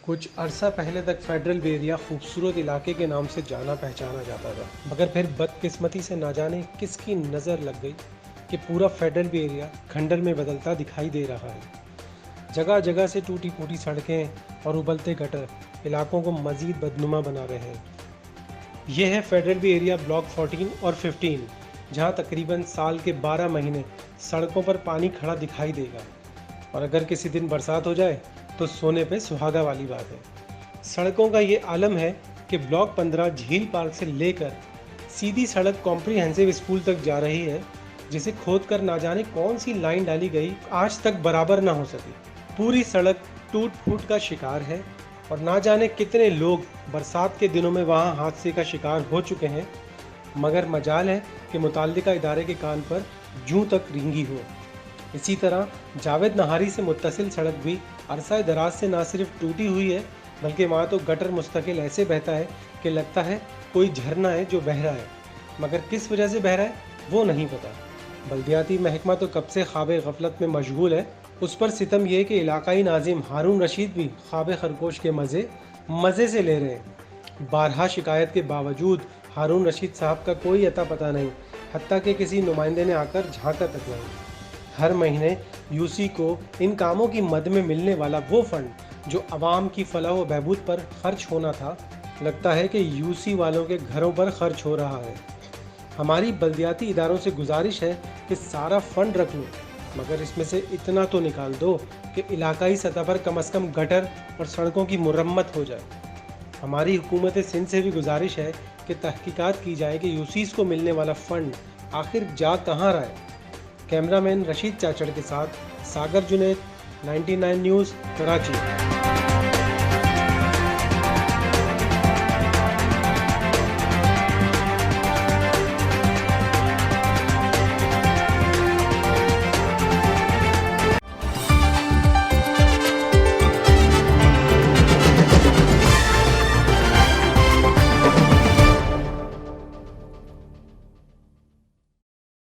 कुछ अरसा पहले तक फेडरल बे एरिया खूबसूरत इलाके के नाम से जाना पहचाना जाता था, मगर फिर बदकिस्मती से ना जाने किसकी नज़र लग गई कि पूरा फेडरल बे एरिया खंडर में बदलता दिखाई दे रहा है। जगह जगह से टूटी फूटी सड़कें और उबलते गटर इलाकों को मज़ीद बदनुमा बना रहे हैं। यह है फेडरल बे एरिया ब्लॉक 14 और 15, जहां तकरीबन साल के 12 महीने सड़कों पर पानी खड़ा दिखाई देगा, और अगर किसी दिन बरसात हो जाए तो सोने पे सुहागा वाली बात है। सड़कों का ये आलम है कि ब्लॉक 15 झील पार्क से लेकर सीधी सड़क कॉम्प्रिहेंसिव स्कूल तक जा रही है, जिसे खोद कर ना जाने कौन सी लाइन डाली गई आज तक बराबर ना हो सकी। पूरी सड़क टूट फूट का शिकार है और ना जाने कितने लोग बरसात के दिनों में वहां हादसे का शिकार हो चुके हैं, मगर मजाल है कि मुताल्लिका इदारे के कान पर जूं तक रेंगी हो। इसी तरह जावेद नहारी से मुत्तसिल सड़क भी अरसा दराज से ना सिर्फ टूटी हुई है, बल्कि वहाँ तो गटर मुस्तकिल ऐसे बहता है कि लगता है कोई झरना है जो बह रहा है, मगर किस वजह से बह रहा है वो नहीं पता। बल्दियाती महकमा तो कब से ख्वाब गफलत में मशगूल है। उस पर सितम यह कि इलाकाई नाजिम हारून रशीद भी ख्वाब खरगोश के मज़े से ले रहे हैं। बारहा शिकायत के बावजूद हारून रशीद साहब का कोई अता पता नहीं, हत्ता कि किसी नुमाइंदे ने आकर झांका तक नहीं। हर महीने यूसी को इन कामों की मद में मिलने वाला वो फंड जो आवाम की फलाह व बहबूद पर खर्च होना था, लगता है कि यूसी वालों के घरों पर खर्च हो रहा है। हमारी बल्दियाती इदारों से गुजारिश है कि सारा फंड रख लो, मगर इसमें से इतना तो निकाल दो कि इलाकाई सतह पर कम से कम गटर और सड़कों की मुरम्मत हो जाए। हमारी हुकूमत सिंध से भी गुजारिश है कि तहकीकात की जाए कि यूसीस को मिलने वाला फ़ंड आखिर जा कहाँ रहा है। कैमरामैन रशीद चाचड़ के साथ सागर जुनैद, 99 न्यूज़, कराची।